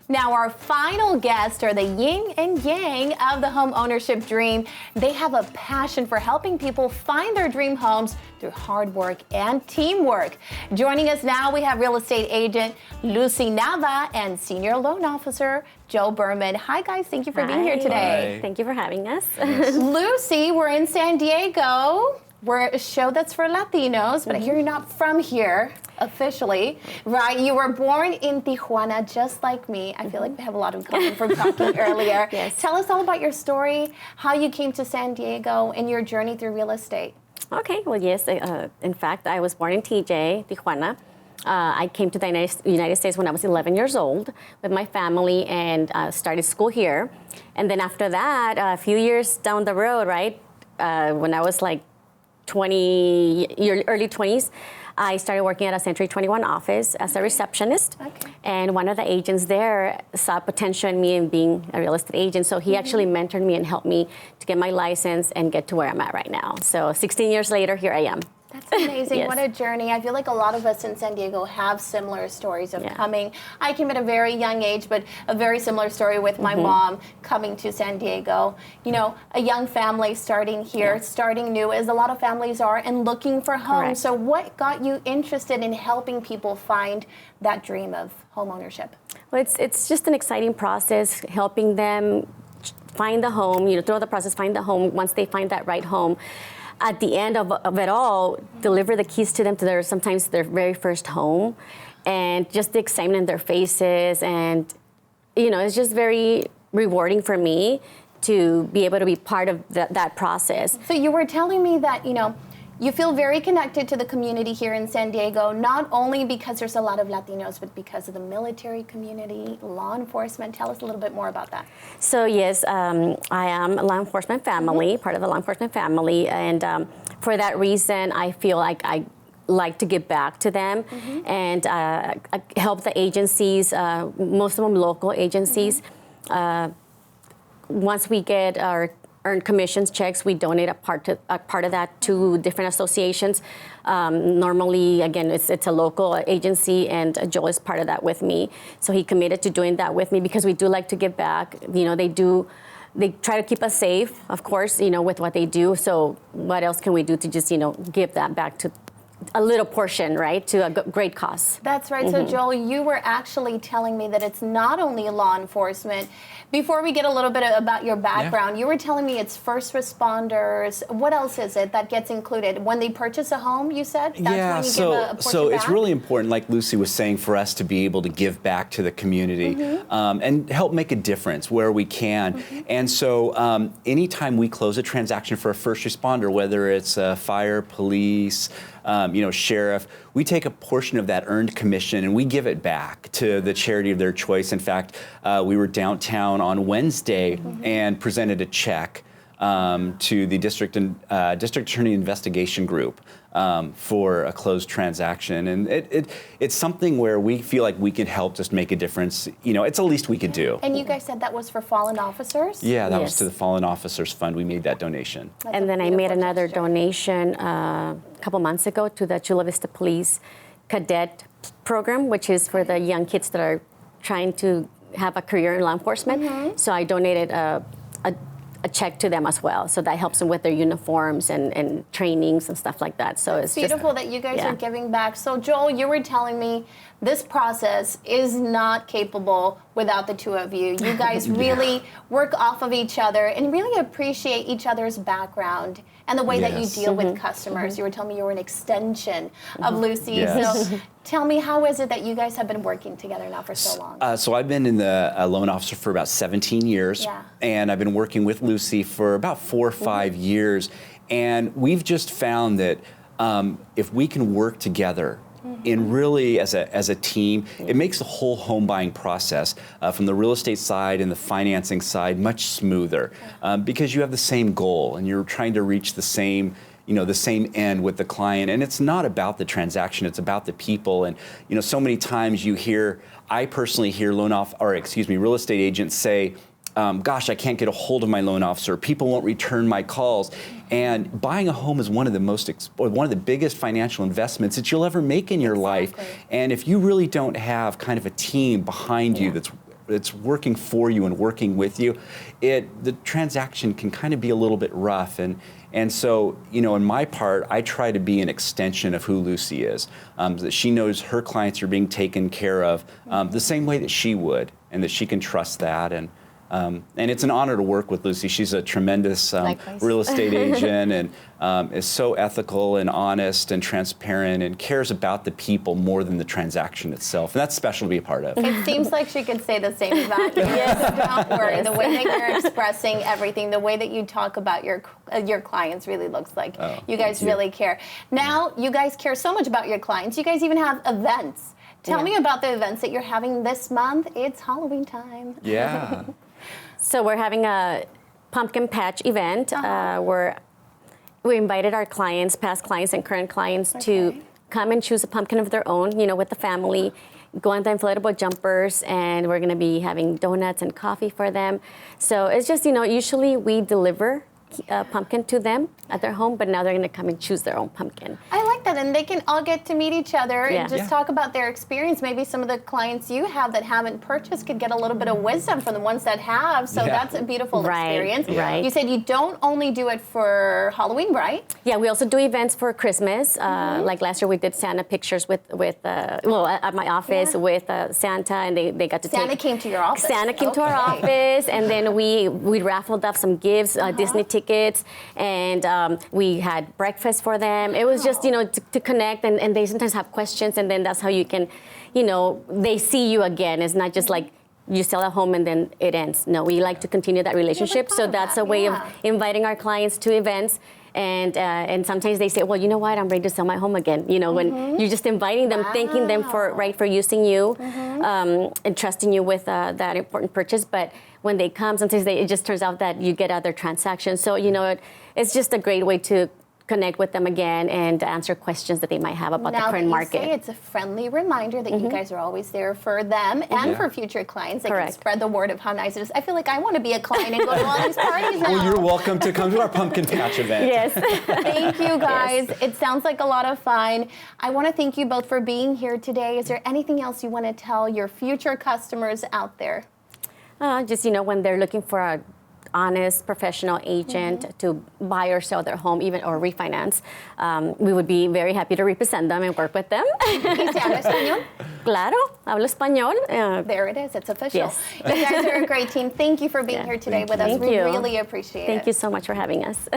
Now, our final guests are the yin and yang of the home ownership dream. They have a passion for helping people find their dream homes through hard work and teamwork. Joining us now, we have real estate agent Lucy Nava and senior loan officer Joe Berman. Hi, guys. Thank you for being here today. Hi. Thank you for having us. Yes. Lucy, we're in San Diego. We're a show that's for Latinos, but I hear you're not from here officially, right? You were born in Tijuana, just like me. I feel like we have a lot in common from talking earlier. Yes. Tell us all about your story, how you came to San Diego, and your journey through real estate. Okay, well, yes. In fact, I was born in Tijuana. I came to the United States when I was 11 years old with my family and started school here. And then after that, a few years down the road, right, when I was like early 20s, I started working at a Century 21 office as a receptionist. Okay. And one of the agents there saw potential in me in being a real estate agent. So he actually mentored me and helped me to get my license and get to where I'm at right now. So 16 years later, here I am. That's amazing. Yes. What a journey. I feel like a lot of us in San Diego have similar stories of coming. I came at a very young age, but a very similar story with my mom coming to San Diego. You know, a young family starting here, starting new, as a lot of families are, and looking for homes. Correct. So what got you interested in helping people find that dream of home ownership? Well, it's just an exciting process, helping them find the home, throughout the process, find the home. Once they find that right home, at the end of it all, deliver the keys to them to sometimes their very first home, and just the excitement in their faces. And, it's just very rewarding for me to be able to be part of that process. So you were telling me that, you feel very connected to the community here in San Diego, not only because there's a lot of Latinos, but because of the military community, law enforcement. Tell us a little bit more about that. So yes, I am a law enforcement family, part of the law enforcement family, and for that reason, I feel like I like to give back to them and help the agencies, most of them local agencies. Once we get our earned commissions checks, we donate a part of that to different associations. Normally, again, it's a local agency, and Joel is part of that with me. So he committed to doing that with me because we do like to give back. They try to keep us safe, of course, with what they do. So what else can we do to just, give that back to a little portion, right, to a great cause. That's right. So, Joel, you were actually telling me that it's not only law enforcement. Before we get a little bit about your background, you were telling me it's first responders. What else is it that gets included? When they purchase a home, you said? That's when you give a portion so back? It's really important, like Lucy was saying, for us to be able to give back to the community and help make a difference where we can. And so anytime we close a transaction for a first responder, whether it's fire, police, sheriff, we take a portion of that earned commission and we give it back to the charity of their choice. In fact, we were downtown on Wednesday and presented a check to the district attorney investigation group for a closed transaction, and it's something where we feel like we can help just make a difference. It's the least we could do. And you guys said that was for fallen officers? Yeah, that was to the Fallen Officers Fund. We made that donation. And then I made another donation a couple months ago to the Chula Vista Police Cadet Program, which is for the young kids that are trying to have a career in law enforcement. So I donated a check to them as well. So that helps them with their uniforms and trainings and stuff like that. So it's beautiful that you guys are giving back. So Joel, you were telling me this process is not capable without the two of you. You guys really work off of each other and really appreciate each other's background and the way that you deal with customers. You were telling me you were an extension of Lucy. Yes. So tell me, how is it that you guys have been working together now for so long? So I've been in the loan officer for about 17 years, and I've been working with Lucy for about 4 or 5 years. And we've just found that if we can work together and really as a team, it makes the whole home buying process from the real estate side and the financing side much smoother because you have the same goal and you're trying to reach the same end with the client. And it's not about the transaction, it's about the people. And so many times I personally hear real estate agents say, gosh, I can't get a hold of my loan officer. People won't return my calls. And buying a home is one of the biggest financial investments that you'll ever make in your life. And if you really don't have kind of a team behind you that's it's working for you and working with you, the transaction can kind of be a little bit rough. And so, in my part, I try to be an extension of who Lucy is, that she knows her clients are being taken care of the same way that she would, and that she can trust that. And it's an honor to work with Lucy. She's a tremendous real estate agent, and is so ethical and honest and transparent, and cares about the people more than the transaction itself. And that's special to be a part of. It seems like she could say the same about you. Yes, don't worry. The way that you're expressing everything, the way that you talk about your clients really looks like you guys really care. Now, you guys care so much about your clients. You guys even have events. Tell me about the events that you're having this month. It's Halloween time. Yeah. So we're having a pumpkin patch event. We invited our clients, past clients and current clients, to come and choose a pumpkin of their own, with the family, go on the inflatable jumpers, and we're going to be having donuts and coffee for them. So it's just, usually we deliver a pumpkin to them at their home, but now they're going to come and choose their own pumpkin. I like that, and they can all get to meet each other and just talk about their experience. Maybe some of the clients you have that haven't purchased could get a little bit of wisdom from the ones that have, so that's a beautiful experience. Right. You said you don't only do it for Halloween, right? Yeah, we also do events for Christmas. Like last year we did Santa pictures at my office with Santa, and they got to Santa came to your office? Santa came to our office, and then we raffled off some gifts, Disney tickets, and we had breakfast for them. It was just, to connect, and they sometimes have questions, and then that's how you can, they see you again. It's not just like you sell a home and then it ends. No, we like to continue that relationship. So that's a way of inviting our clients to events. And sometimes they say, well, you know what, I'm ready to sell my home again. When you're just inviting them, thanking them for using you, and trusting you with that important purchase. But when they come, sometimes it just turns out that you get other transactions. So, it's just a great way to connect with them again and answer questions that they might have about the current market. Say it's a friendly reminder that you guys are always there for them and for future clients. They can spread the word of how nice it is. I feel like I want to be a client and go to all these parties now. Well, you're welcome to come to our pumpkin patch event. Yes. Thank you, guys. It sounds like a lot of fun. I want to thank you both for being here today. Is there anything else you want to tell your future customers out there? Just, when they're looking for a honest professional agent to buy or sell their home, even or refinance, we would be very happy to represent them and work with them. ¿Y se habla español? Claro, hablo español. There it is. It's official. Yes. You guys are a great team. Thank you for being here today with us. We really appreciate it. Thank you so much for having us.